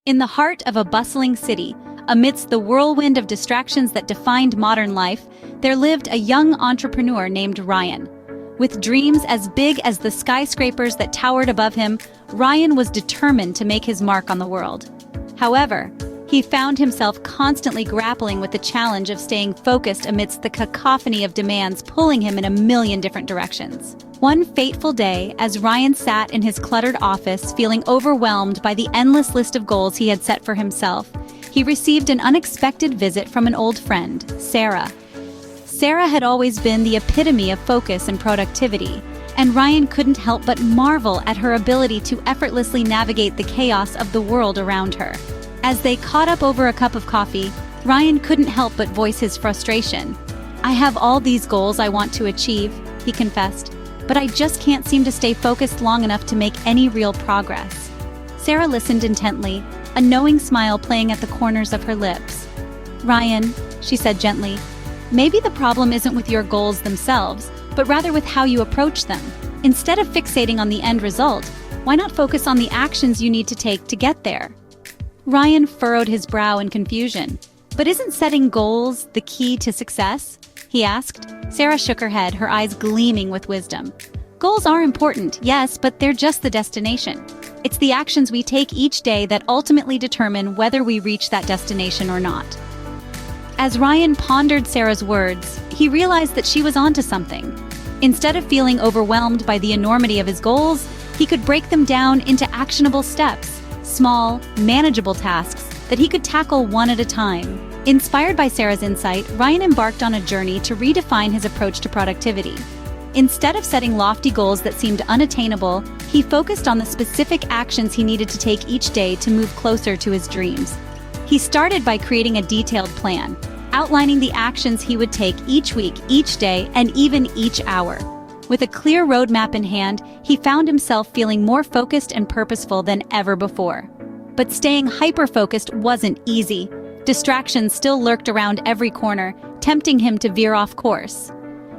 In the heart of a bustling city, amidst the whirlwind of distractions that defined modern life, there lived a young entrepreneur named Ryan. With dreams as big as the skyscrapers that towered above him, Ryan was determined to make his mark on the world. However, he found himself constantly grappling with the challenge of staying focused amidst the cacophony of demands pulling him in a million different directions. One fateful day, as Ryan sat in his cluttered office feeling overwhelmed by the endless list of goals he had set for himself, he received an unexpected visit from an old friend, Sarah. Sarah had always been the epitome of focus and productivity, and Ryan couldn't help but marvel at her ability to effortlessly navigate the chaos of the world around her. As they caught up over a cup of coffee, Ryan couldn't help but voice his frustration. "I have all these goals I want to achieve," he confessed, "but I just can't seem to stay focused long enough to make any real progress." Sarah listened intently, a knowing smile playing at the corners of her lips. "Ryan," she said gently, "maybe the problem isn't with your goals themselves, but rather with how you approach them. Instead of fixating on the end result, why not focus on the actions you need to take to get there?" Ryan furrowed his brow in confusion. "But isn't setting goals the key to success?" he asked. Sarah shook her head, her eyes gleaming with wisdom. "Goals are important, yes, but they're just the destination. It's the actions we take each day that ultimately determine whether we reach that destination or not." As Ryan pondered Sarah's words, he realized that she was onto something. Instead of feeling overwhelmed by the enormity of his goals, he could break them down into actionable steps, small, manageable tasks that he could tackle one at a time. Inspired by Sarah's insight, Ryan embarked on a journey to redefine his approach to productivity. Instead of setting lofty goals that seemed unattainable, he focused on the specific actions he needed to take each day to move closer to his dreams. He started by creating a detailed plan, outlining the actions he would take each week, each day, and even each hour. With a clear roadmap in hand, he found himself feeling more focused and purposeful than ever before. But staying hyper-focused wasn't easy. Distractions still lurked around every corner, tempting him to veer off course.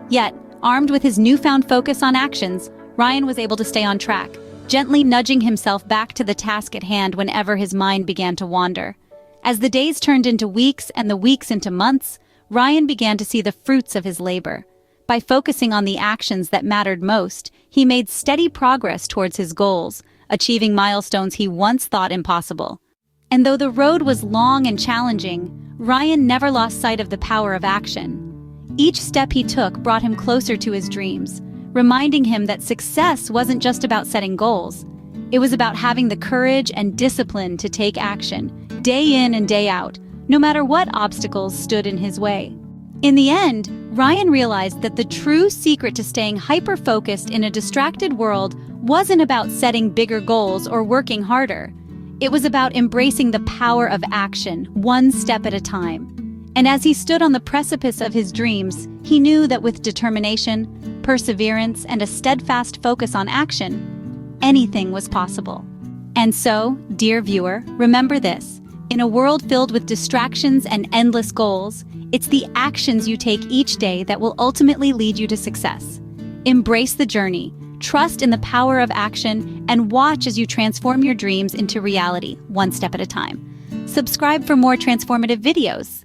Yet, armed with his newfound focus on actions, Ryan was able to stay on track, gently nudging himself back to the task at hand whenever his mind began to wander. As the days turned into weeks and the weeks into months, Ryan began to see the fruits of his labor. By focusing on the actions that mattered most, he made steady progress towards his goals, achieving milestones he once thought impossible. And though the road was long and challenging, Ryan never lost sight of the power of action. Each step he took brought him closer to his dreams, reminding him that success wasn't just about setting goals. It was about having the courage and discipline to take action, day in and day out, no matter what obstacles stood in his way. In the end, Ryan realized that the true secret to staying hyper-focused in a distracted world wasn't about setting bigger goals or working harder. It was about embracing the power of action, one step at a time. And as he stood on the precipice of his dreams, he knew that with determination, perseverance, and a steadfast focus on action, anything was possible. And so, dear viewer, remember this. In a world filled with distractions and endless goals, it's the actions you take each day that will ultimately lead you to success. Embrace the journey, trust in the power of action, and watch as you transform your dreams into reality, one step at a time. Subscribe for more transformative videos.